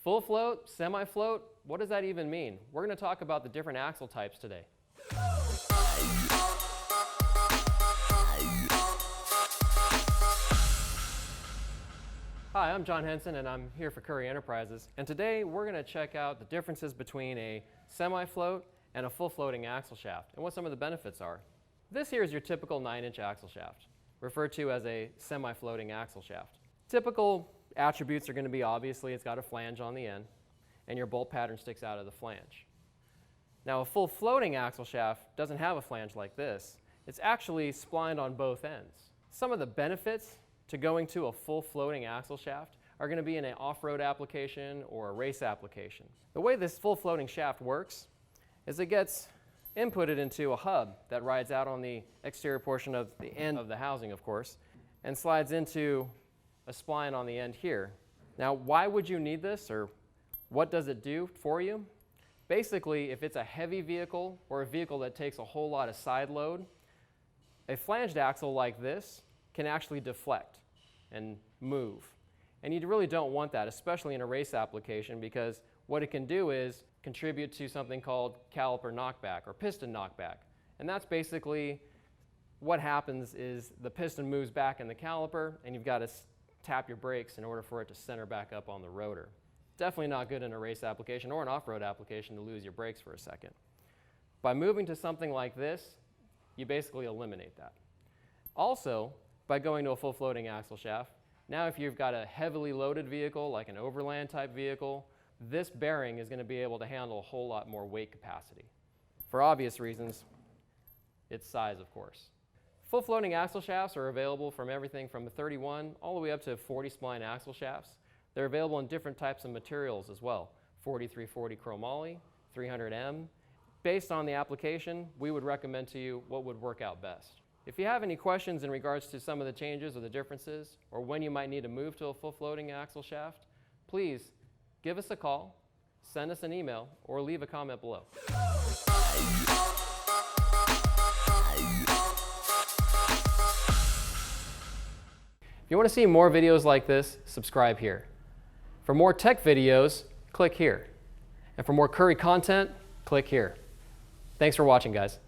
Full float, semi-float, what does that even mean? We're going to talk about the different axle types today. Hi, I'm John Henson and I'm here for Currie Enterprises. And today we're going to check out the differences between a semi-float and a full floating axle shaft and what some of the benefits are. This here is your typical 9-inch axle shaft, referred to as a semi-floating axle shaft. Typical attributes are going to be, obviously, it's got a flange on the end and your bolt pattern sticks out of the flange. Now a full floating axle shaft doesn't have a flange like this. It's actually splined on both ends. Some of the benefits to going to a full floating axle shaft are going to be in an off-road application or a race application. The way this full floating shaft works is it gets inputted into a hub that rides out on the exterior portion of the end of the housing, of course, and slides into a spline on the end here. Now, why would you need this, or what does it do for you? Basically, if it's a heavy vehicle or a vehicle that takes a whole lot of side load, a flanged axle like this can actually deflect and move. And you really don't want that, especially in a race application, because what it can do is contribute to something called caliper knockback or piston knockback. And that's basically what happens is the piston moves back in the caliper and you've got to tap your brakes in order for it to center back up on the rotor. Definitely not good in a race application or an off-road application to lose your brakes for a second. By moving to something like this, you basically eliminate that. Also, by going to a full floating axle shaft, now if you've got a heavily loaded vehicle like an overland type vehicle, this bearing is going to be able to handle a whole lot more weight capacity. For obvious reasons, its size, of course. Full floating axle shafts are available from everything from a 31 all the way up to 40 spline axle shafts. They're available in different types of materials as well. 4340 chromoly, 300M. Based on the application, we would recommend to you what would work out best. If you have any questions in regards to some of the changes or the differences, or when you might need to move to a full floating axle shaft, please give us a call, send us an email, or leave a comment below. If you want to see more videos like this, subscribe here. For more tech videos, click here. And for more Currie content, click here. Thanks for watching, guys.